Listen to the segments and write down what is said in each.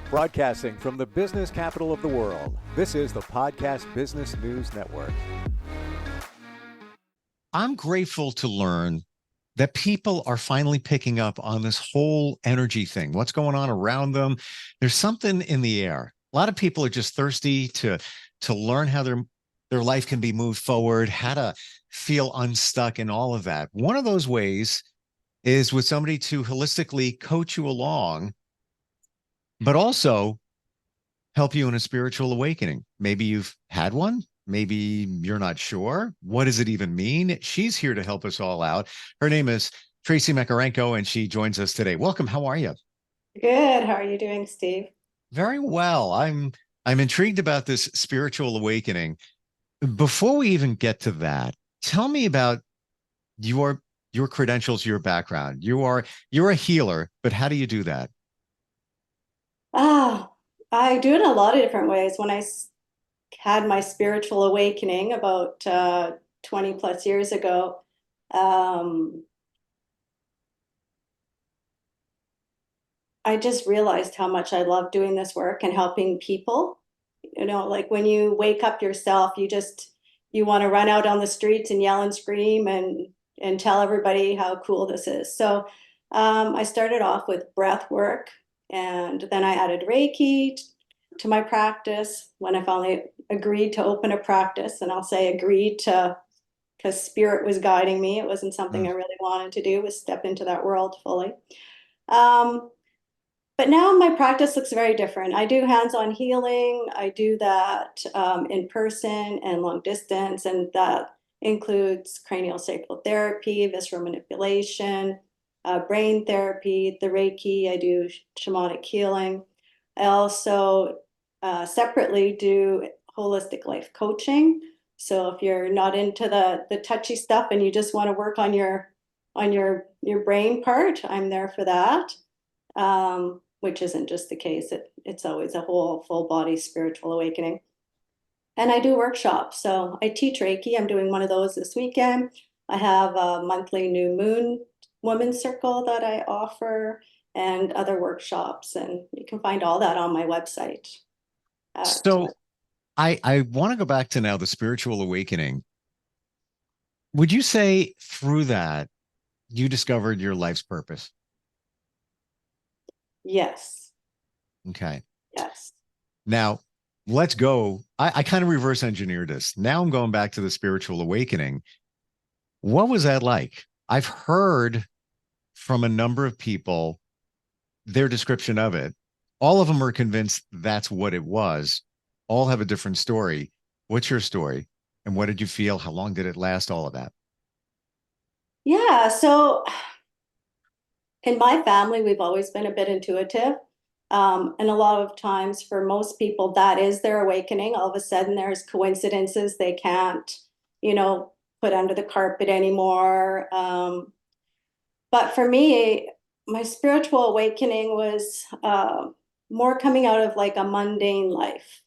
Broadcasting from the business capital of the world, this is the Podcast Business News Network. I'm grateful to learn that people are finally picking up on this whole energy thing. What's going on around them? There's something in the air. A lot of people are just thirsty to learn how their life can be moved forward, how to feel unstuck and all of that. One of those ways is with somebody to holistically coach you along, but also help you in a spiritual awakening. Maybe you've had one. Maybe you're not sure. What does it even mean? She's here to help us all out. Her name is Tracy Makarenko, and she joins us today. Welcome. How are you? Good. How are you doing, Steve? Very well. I'm intrigued about this spiritual awakening. Before we even get to that, tell me about your credentials, your background. You're a healer, but how do you do that? I do it in a lot of different ways. When I had my spiritual awakening about 20 plus years ago, I just realized how much I love doing this work and helping people. You know, like when you wake up yourself, you want to run out on the streets and yell and scream and tell everybody how cool this is. So I started off with breath work, and then I added Reiki to my practice when I finally agreed to open a practice. And I'll say agreed to because spirit was guiding me. It wasn't something I really wanted to do, was step into that world fully. But now my practice looks very different. I do hands-on healing. I do that in person and long distance, and that includes cranial sacral therapy, visceral manipulation, brain therapy, the Reiki. I do shamanic healing. I also separately do holistic life coaching. So if you're not into the touchy stuff and you just want to work on your brain part, I'm there for that. Which isn't just the case. It's always a whole full body spiritual awakening. And I do workshops. So I teach Reiki. I'm doing one of those this weekend. I have a monthly new moon women's circle that I offer and other workshops. And you can find all that on my website. So I want to go back to now the spiritual awakening. Would you say through that you discovered your life's purpose? Yes. Okay. Yes. Now let's go. I kind of reverse engineered this. Now I'm going back to the spiritual awakening. What was that like? I've heard from a number of people their description of it. All of them are convinced that's what it was. All have a different story. What's your story? And what did you feel? How long did it last? All of that. Yeah. So in my family, we've always been a bit intuitive. And a lot of times for most people, that is their awakening. All of a sudden, there's coincidences they can't, put under the carpet anymore. But for me, my spiritual awakening was more coming out of like a mundane life.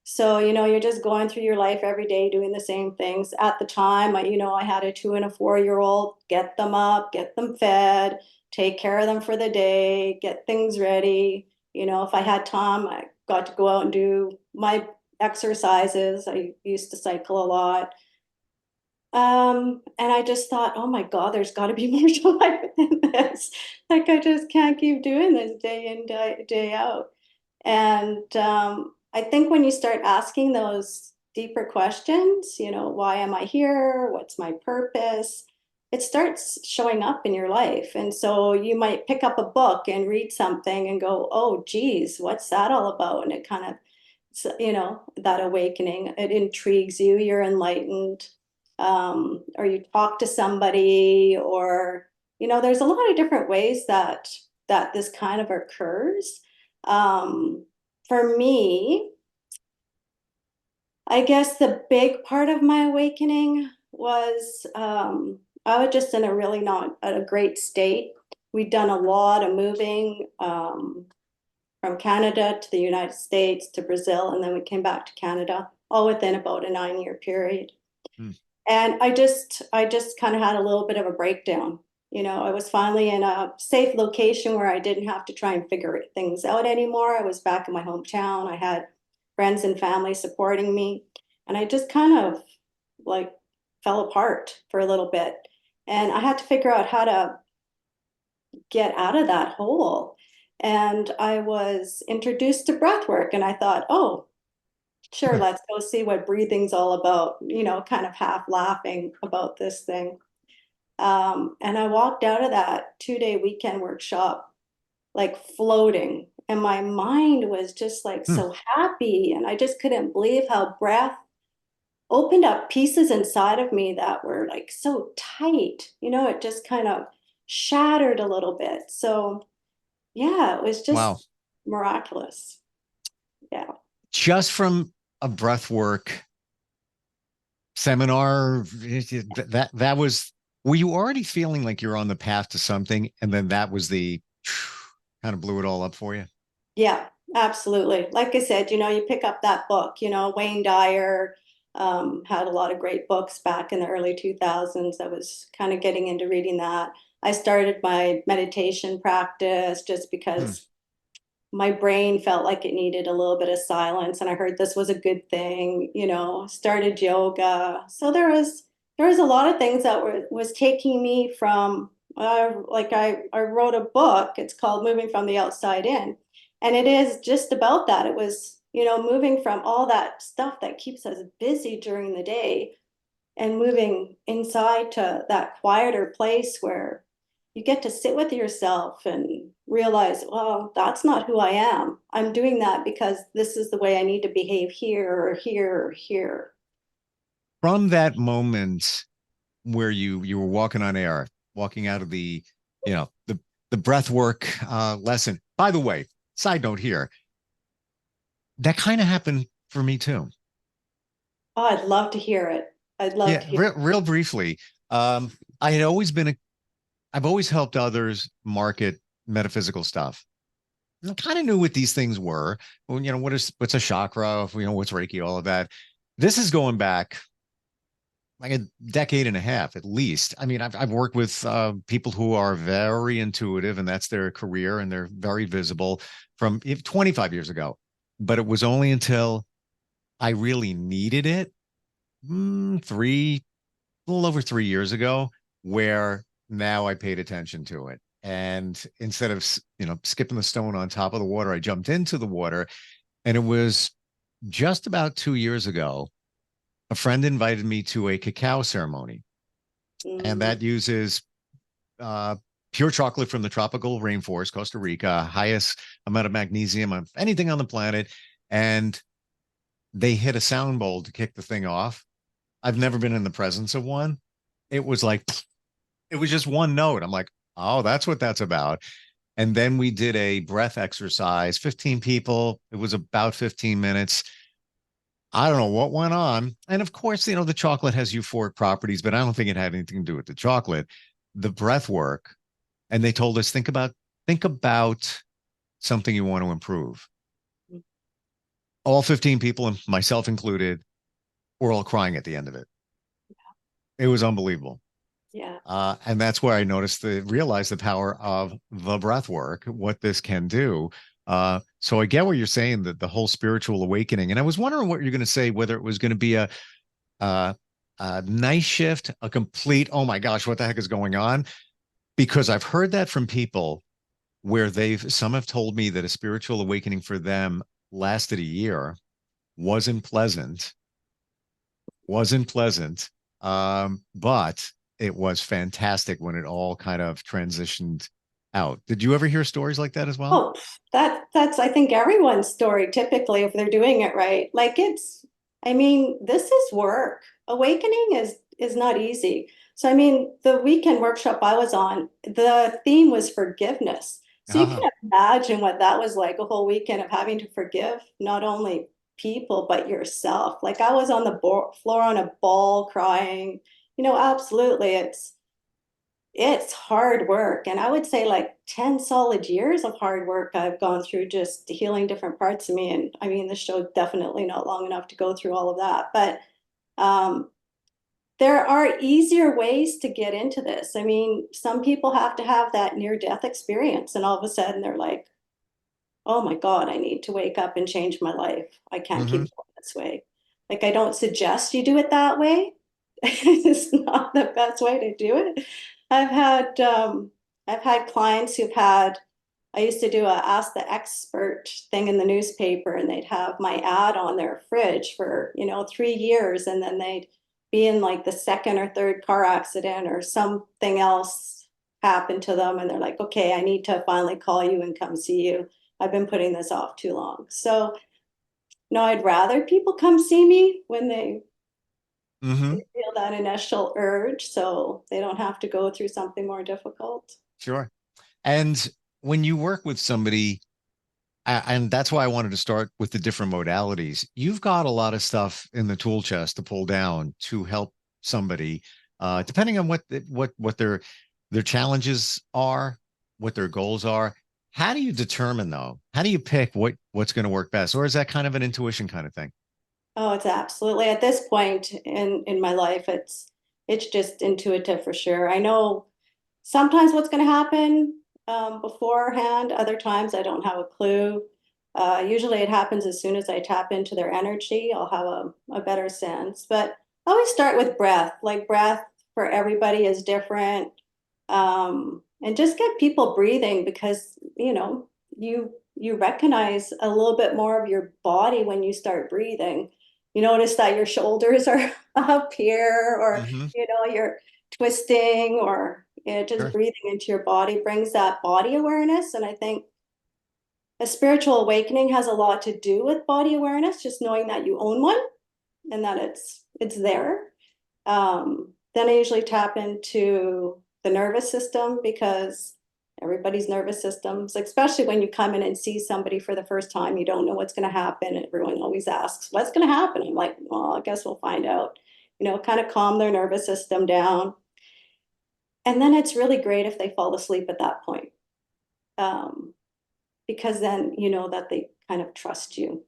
So, you're just going through your life every day doing the same things. At the time, I had a 2 and a 4 year old, get them up, get them fed, take care of them for the day, get things ready. If I had time, I got to go out and do my exercises. I used to cycle a lot. And I just thought, oh my God, there's got to be more to life than this. Like, I just can't keep doing this day in, day out. And I think when you start asking those deeper questions, why am I here? What's my purpose? It starts showing up in your life. And so you might pick up a book and read something and go, oh, geez, what's that all about? And it kind of, that awakening, it intrigues you, you're enlightened. Or you talk to somebody, or, there's a lot of different ways that this kind of occurs. For me, I guess the big part of my awakening was I was just in a really not a great state. We'd done a lot of moving from Canada to the United States to Brazil, and then we came back to Canada, all within about a 9-year period. And I just kind of had a little bit of a breakdown. I was finally in a safe location where I didn't have to try and figure things out anymore. I was back in my hometown. I had friends and family supporting me. And I just kind of like fell apart for a little bit. And I had to figure out how to get out of that hole. And I was introduced to breath work, and I thought, oh, sure, let's go see what breathing's all about, kind of half laughing about this thing. And I walked out of that 2-day weekend workshop like floating, and my mind was just like Hmm. so happy. And I just couldn't believe how breath opened up pieces inside of me that were like so tight. It just kind of shattered a little bit. So, yeah, it was Wow. just miraculous. Yeah. Just from a breath work seminar, that was, were you already feeling like you're on the path to something? And then that was the kind of blew it all up for you? Yeah, absolutely. Like I said, you pick up that book, Wayne Dyer had a lot of great books back in the early 2000s. I was kind of getting into reading that. I started my meditation practice just Hmm. because my brain felt like it needed a little bit of silence, and I heard this was a good thing. Started yoga. So there was a lot of things that was taking me from like I wrote a book. It's called Moving from the Outside In, and it is just about that. It was, moving from all that stuff that keeps us busy during the day and moving inside to that quieter place where you get to sit with yourself and realize, well, that's not who I am. I'm doing that because this is the way I need to behave here or here or here. From that moment where you were walking on air, walking out of the breath work lesson. By the way, side note here, that kind of happened for me too. Oh, I'd love to hear it. I'd love Yeah, to hear. real briefly. Um, I had always been I've always helped others market metaphysical stuff. And I kind of knew what these things were. Well, what's a chakra, what's Reiki, all of that. This is going back like a decade and a half at least. I mean, I've worked with people who are very intuitive, and that's their career, and they're very visible from 25 years ago. But it was only until I really needed it, a little over 3 years ago, where now I paid attention to it. And instead of skipping the stone on top of the water, I jumped into the water. And it was just about 2 years ago. A friend invited me to a cacao ceremony, and Mm, that uses uh, pure chocolate from the tropical rainforest, Costa Rica, highest amount of magnesium of anything on the planet. And they hit a sound bowl to kick the thing off. I've never been in the presence of one. It was like, it was just one note. I'm like, oh, that's what that's about. And then we did a breath exercise, 15 people. It was about 15 minutes. I don't know what went on. And of course, the chocolate has euphoric properties, but I don't think it had anything to do with the chocolate. The breath work. And they told us, think about something you want to improve. All 15 people, and myself included, were all crying at the end of it. It was unbelievable. yeah. And that's where I realized the power of the breath work, what this can do. So I get what you're saying, that the whole spiritual awakening. And I was wondering what you're going to say, whether it was going to be uh, a night shift, a complete, oh my gosh, what the heck is going on? Because I've heard that from people where some have told me that a spiritual awakening for them lasted a year, wasn't pleasant, wasn't pleasant. But it was fantastic when it all kind of transitioned out. Did you ever hear stories like that as well? Oh, that's I think everyone's story typically if they're doing it right. Like I mean, this is work. Awakening is not easy. So I mean, the weekend workshop I was on, the theme was forgiveness. So you Ah, can imagine what that was like, a whole weekend of having to forgive not only people but yourself. Like I was on the floor on a ball crying. Absolutely, it's hard work. And I would say like 10 solid years of hard work I've gone through just healing different parts of me. And I mean, the show definitely not long enough to go through all of that. But um, there are easier ways to get into this. I mean, some people have to have that near-death experience, and all of a sudden they're like, oh my God, I need to wake up and change my life. I can't keep Hmm. going this way. Like, I don't suggest you do it that way. It's not the best way to do it. I've had I've had clients who've had, I used to do a Ask the Expert thing in the newspaper, and they'd have my ad on their fridge for, 3 years, and then they'd be in like the second or third car accident or something else happened to them, and they're like, okay, I need to finally call you and come see you. I've been putting this off too long. So, no, I'd rather people come see me when they Hmm. feel that initial urge so they don't have to go through something more difficult. Sure. And when you work with somebody, and that's why I wanted to start with the different modalities. You've got a lot of stuff in the tool chest to pull down to help somebody, depending on what their challenges are, what their goals are. How do you determine though? How do you pick what's going to work best, or is that kind of an intuition kind of thing? Oh, it's absolutely at this point in my life, it's just intuitive for sure. I know sometimes what's going to happen beforehand. Other times I don't have a clue. Usually it happens as soon as I tap into their energy. I'll have a better sense. But I always start with breath. Like breath for everybody is different. And just get people breathing because, you recognize a little bit more of your body when you start breathing. You notice that your shoulders are up here, or Hmm. you're twisting, or just Sure. breathing into your body brings that body awareness. And I think a spiritual awakening has a lot to do with body awareness, just knowing that you own one and that it's there. Then I usually tap into the nervous system because everybody's nervous systems, especially when you come in and see somebody for the first time, you don't know what's going to happen. Everyone always asks, what's going to happen? I'm like, well, I guess we'll find out. Kind of calm their nervous system down. And then it's really great if they fall asleep at that point, um, because then you know that they kind of trust you,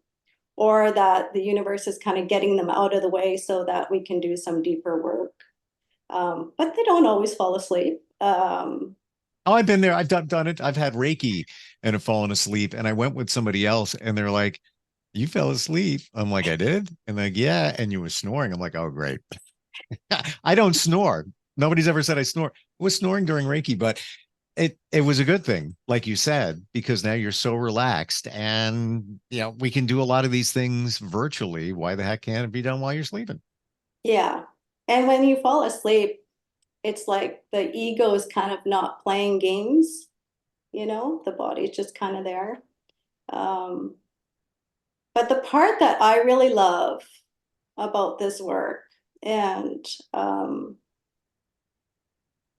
or that the universe is kind of getting them out of the way so that we can do some deeper work. But they don't always fall asleep. Oh, I've been there. I've done it. I've had Reiki and have fallen asleep, and I went with somebody else, and they're like, "You fell asleep." I'm like, "I did," and like, "Yeah," and you were snoring. I'm like, "Oh, great." I don't snore. Nobody's ever said I snore. I was snoring during Reiki, but it was a good thing, like you said, because now you're so relaxed, and we can do a lot of these things virtually. Why the heck can't it be done while you're sleeping? Yeah. And when you fall asleep, it's like the ego is kind of not playing games, the body's just kind of there. Um, but the part that I really love about this work, and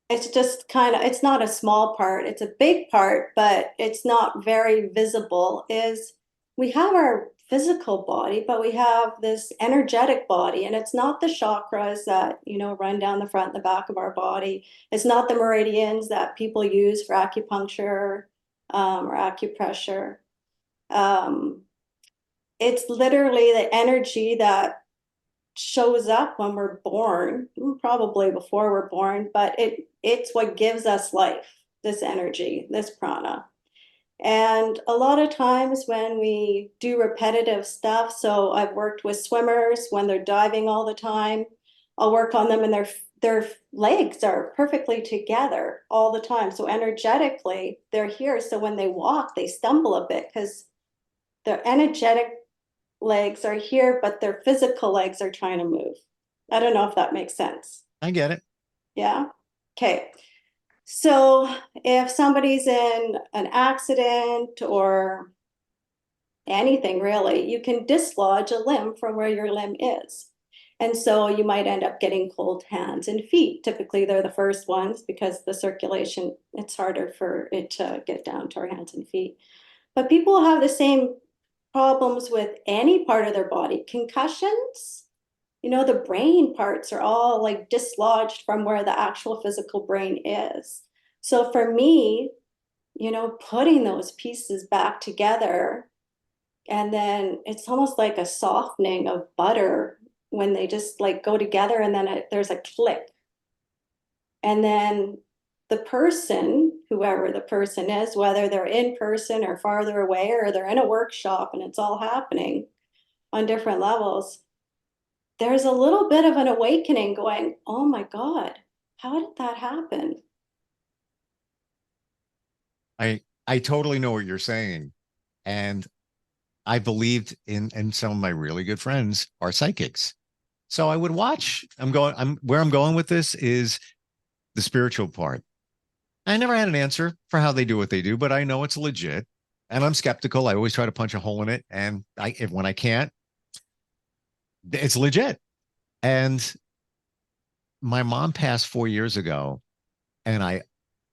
it's just kind of, it's not a small part, it's a big part, but it's not very visible, is we have our physical body, but we have this energetic body, and it's not the chakras that, run down the front and the back of our body. It's not the meridians that people use for acupuncture, or acupressure. Um, it's literally the energy that shows up when we're born, probably before we're born, but it's what gives us life, this energy, this prana. And a lot of times when we do repetitive stuff, so I've worked with swimmers when they're diving all the time, I'll work on them and their legs are perfectly together all the time. So energetically, they're here. So when they walk, they stumble a bit because their energetic legs are here, but their physical legs are trying to move. I don't know if that makes sense. I get it. Yeah. Okay. So if somebody's in an accident or anything really, you can dislodge a limb from where your limb is. And so you might end up getting cold hands and feet. Typically, they're the first ones because the circulation, it's harder for it to get down to our hands and feet. But people have the same problems with any part of their body. Concussions, the brain parts are all like dislodged from where the actual physical brain is. So for me, putting those pieces back together, and then it's almost like a softening of butter when they just like go together and then there's a click. And then the person, whoever the person is, whether they're in person or farther away or they're in a workshop and it's all happening on different levels, there's a little bit of an awakening going, oh my God, how did that happen? I totally know what you're saying. And I believed in some of my really good friends are psychics. So I would watch. I'm where I'm going with this is the spiritual part. I never had an answer for how they do what they do, but I know it's legit. And I'm skeptical. I always try to punch a hole in it. And when I can't, it's legit. And my mom passed 4 years ago, and I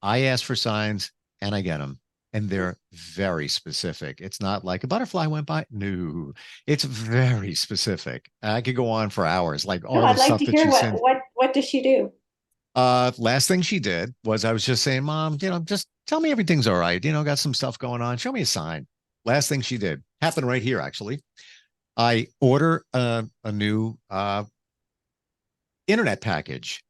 ask for signs and I get them. And they're very specific. It's not like a butterfly went by. No, it's very specific. I could go on for hours, like No, all the I'd like stuff to that hear she sent. what does she do? Last thing she did was I was just saying, Mom, just tell me everything's all right. Got some stuff going on. Show me a sign. Last thing she did happened right here, actually. I order a new internet package.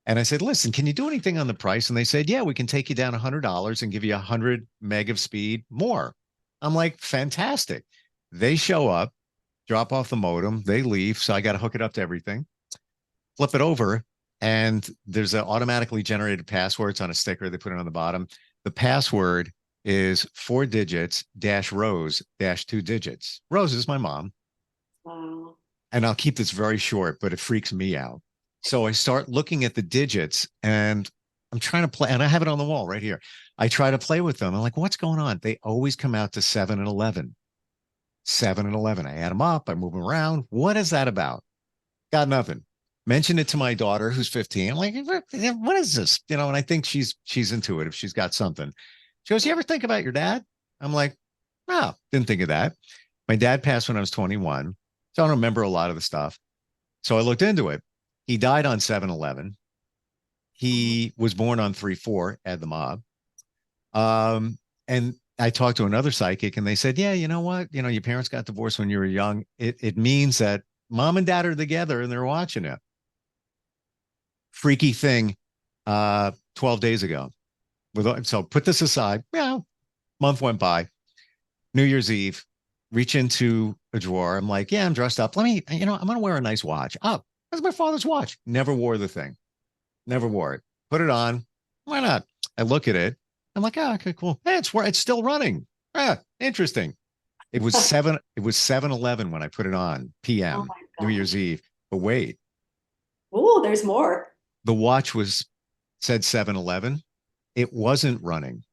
And I said, listen, can you do anything on the price? And they said, yeah, we can take you down $100 and give you 100 meg of speed more. I'm like, fantastic. They show up, drop off the modem, they leave. So I got to hook it up to everything, flip it over, and there's an automatically generated password. It's on a sticker. They put it on the bottom. The password is 4 digits dash Rose dash 2 digits. Rose is my mom. Wow. And I'll keep this very short, but it freaks me out. So I start looking at the digits and I'm trying to play, and I have it on the wall right here. I try to play with them. I'm like, what's going on? They always come out to 7 and 11. 7 and 11. I add them up, I move them around. What is that about? Got nothing. Mention it to my daughter who's 15. I'm like, what is this? And I think she's into it if she's got something. She goes, you ever think about your dad? I'm like, no, didn't think of that. My dad passed when I was 21. So I don't remember a lot of the stuff. So I looked into it. He died on 7/11. He was born on 3/4 at the mob. And I talked to another psychic and they said, yeah, you know what? Your parents got divorced when you were young. It means that mom and dad are together and they're watching it. Freaky thing 12 days ago. So put this aside. Yeah, month went by. New Year's Eve, reach into a drawer. I'm like, yeah, I'm dressed up. Let me, I'm going to wear a nice watch. Oh, that's my father's watch. Never wore the thing. Never wore it. Put it on. Why not? I look at it. I'm like, oh, okay, cool. Hey, it's still running. Ah, interesting. It was 7/11 when I put it on Oh PM, my New God. Year's Eve. But wait, Oh, there's more. the watch said 7/11. It wasn't running.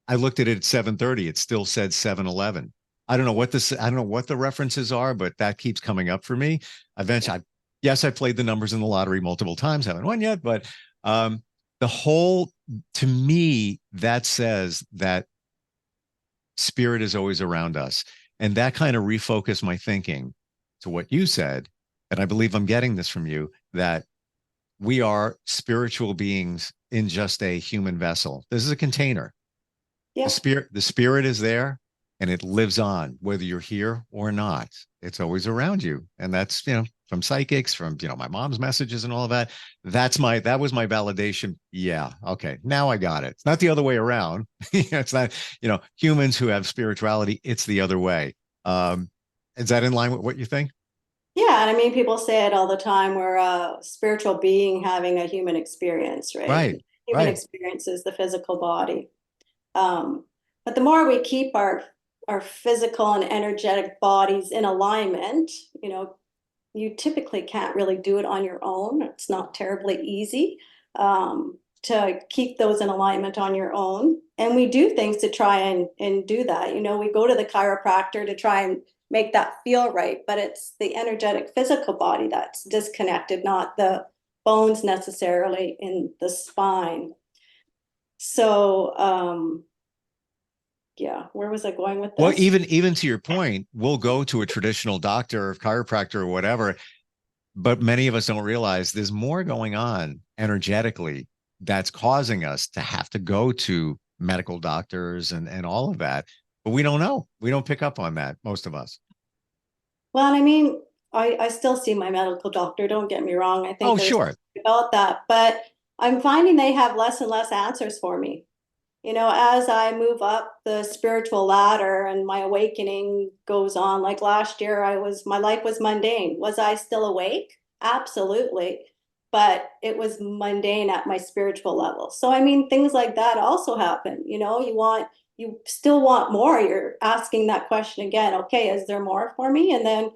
I looked at it at 7:30. It still said 7/11. I don't know what the references are, but that keeps coming up for me. Eventually, yes, I played the numbers in the lottery multiple times, haven't won yet, but um, to me, that says that spirit is always around us. And that kind of refocused my thinking to what you said. And I believe I'm getting this from you, that we are spiritual beings in just a human vessel. This is a container. Yeah. The spirit is there and it lives on whether you're here or not. It's always around you. And that's, from psychics, from, my mom's messages and all of that. That was my validation. Yeah. Okay. Now I got it. It's not the other way around. It's not, humans who have spirituality, it's the other way. Is that in line with what you think? Yeah, and I mean, people say it all the time. We're a spiritual being having a human experience, right? Right. Human Right. experience is the physical body. Um, but the more we keep our physical and energetic bodies in alignment, you know, you typically can't really do it on your own. It's not terribly easy to keep those in alignment on your own. And we do things to try and do that. You know, we go to the chiropractor to try and make that feel right, but it's the energetic physical body that's disconnected, not the bones necessarily in the spine. So, yeah, where was I going with Well, this? even to your point, we'll go to a traditional doctor or chiropractor or whatever, but many of us don't realize there's more going on energetically that's causing us to have to go to medical doctors and all of that. But we don't know. We don't pick up on that, most of us. Well, I mean, I still see my medical doctor, don't get me wrong. I think Oh, there's sure. something about that, but I'm finding they have less and less answers for me. As I move up the spiritual ladder and my awakening goes on, like last year, my life was mundane. Was I still awake? Absolutely. But it was mundane at my spiritual level. So, I mean, things like that also happen. You still want more. You're asking that question again. Okay, is there more for me? And then,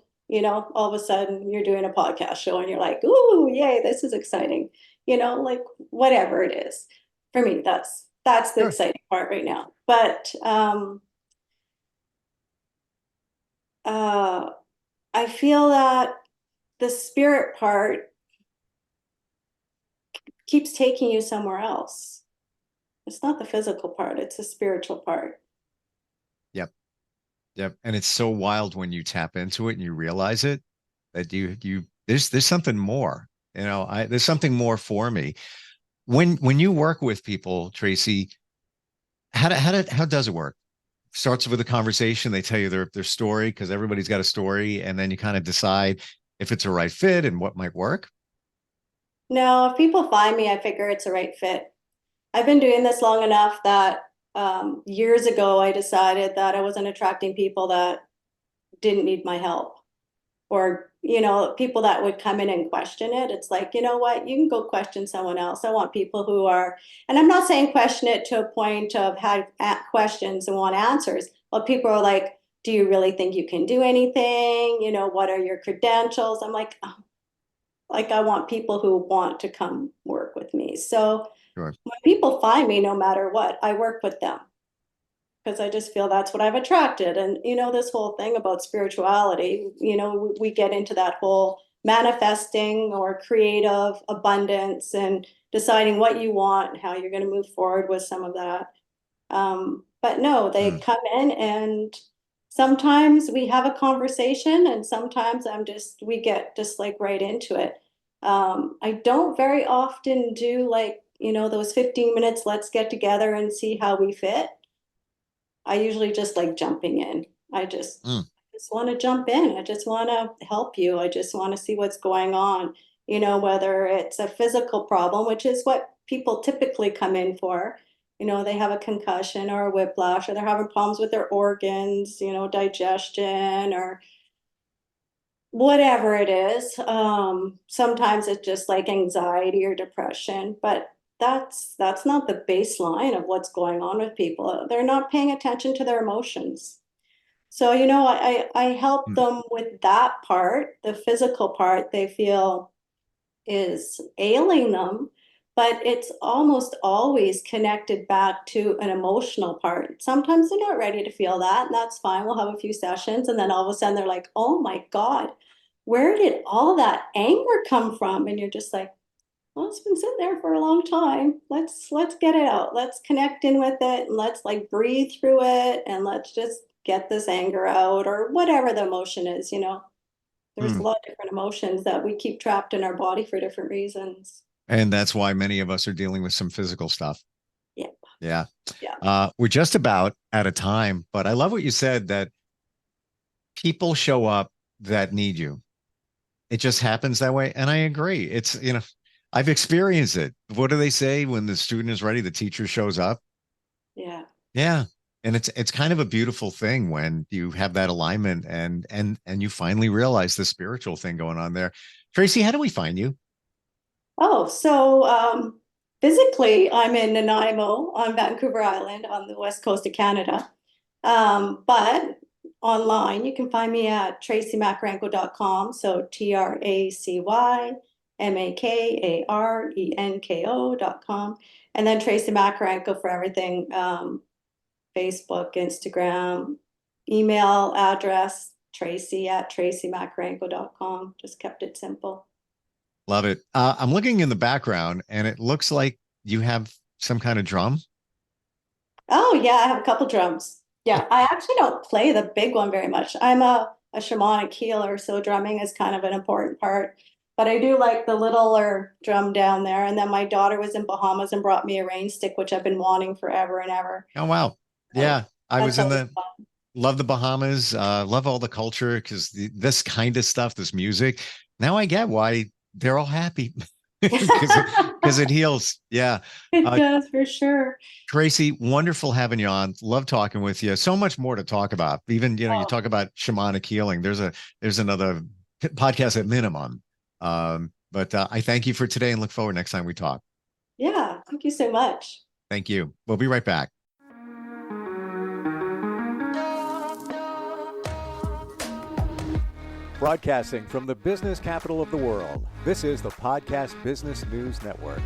all of a sudden you're doing a podcast show and you're like, ooh, yay, this is exciting. Like whatever it is. For me, that's the Sure. exciting part right now. But uh, I feel that the spirit part keeps taking you somewhere else. It's not the physical part, it's the spiritual part. Yep. Yep. And it's so wild when you tap into it and you realize it that there's something more. There's something more for me. When you work with people, Tracy, how does it work? Starts with a conversation, they tell you their story because everybody's got a story, and then you kind of decide if it's a right fit and what might work. No, if people find me, I figure it's a right fit. I've been doing this long enough that years ago I decided that I wasn't attracting people that didn't need my help. Or people that would come in and question it. It's like, you know what, you can go question someone else. I want people who are, and I'm not saying question it to a point of have questions and want answers, but people are like, do you really think you can do anything? What are your credentials? I'm like, oh, like I want people who want to come work with me. So Sure. when people find me, no matter what, I work with them because I just feel that's what I've attracted. And this whole thing about spirituality, we get into that whole manifesting or creative abundance and deciding what you want, how you're going to move forward with some of that. But no, they Mm, come in and sometimes we have a conversation and sometimes we get just like right into it. I don't very often do like, those 15 minutes, let's get together and see how we fit. I usually just like jumping in. mm, Just want to jump in. I just want to help you. I just want to see what's going on. Whether it's a physical problem, which is what people typically come in for. They have a concussion or a whiplash, or they're having problems with their organs, digestion or whatever it is. Sometimes it's just like anxiety or depression, but that's not the baseline of what's going on with people. They're not paying attention to their emotions. So, I help mm, them with that part, the physical part they feel is ailing them, but it's almost always connected back to an emotional part. Sometimes they're not ready to feel that, and that's fine. We'll have a few sessions, and then all of a sudden they're like, oh my God, where did all that anger come from? And you're just like, well, it's been sitting there for a long time. Let's get it out. Let's connect in with it and let's like breathe through it and let's just get this anger out or whatever the emotion is. There's a mm. lot of different emotions that we keep trapped in our body for different reasons. And that's why many of us are dealing with some physical stuff. Yeah, Yeah. yeah. We're just about out of time, but I love what you said that people show up that need you. It just happens that way. And I agree. I've experienced it. What do they say when the student is ready, the teacher shows up? Yeah. Yeah. And it's kind of a beautiful thing when you have that alignment and you finally realize the spiritual thing going on there. Tracy, how do we find you? Oh, so physically, I'm in Nanaimo on Vancouver Island on the west coast of Canada. But online, you can find me at tracymacrenko.com. So TracyMacArenko.com. And then Tracy Macrenko for everything, Facebook, Instagram, email address, tracy@tracymacrenko.com. Just kept it simple. Love it. I'm looking in the background and it looks like you have some kind of drum. Oh yeah, I have a couple drums. Yeah, I actually don't play the big one very much. I'm a shamanic healer, so drumming is kind of an important part. But I do like the littler drum down there. And then my daughter was in Bahamas and brought me a rain stick, which I've been wanting forever and ever. Oh wow. So Yeah. I that's was in always the fun. love the Bahamas, love all the culture because this kind of stuff, this music. Now I get why they're all happy because it heals. Yeah. It Uh, does for sure. Tracy, wonderful having you on. Love talking with you. So much more to talk about. Even, you Oh, talk about shamanic healing. There's another podcast at minimum. But I thank you for today and look forward next time we talk. yeah. Thank you so much. Thank you. We'll be right back. Broadcasting from the business capital of the world, this is the Podcast Business News Network.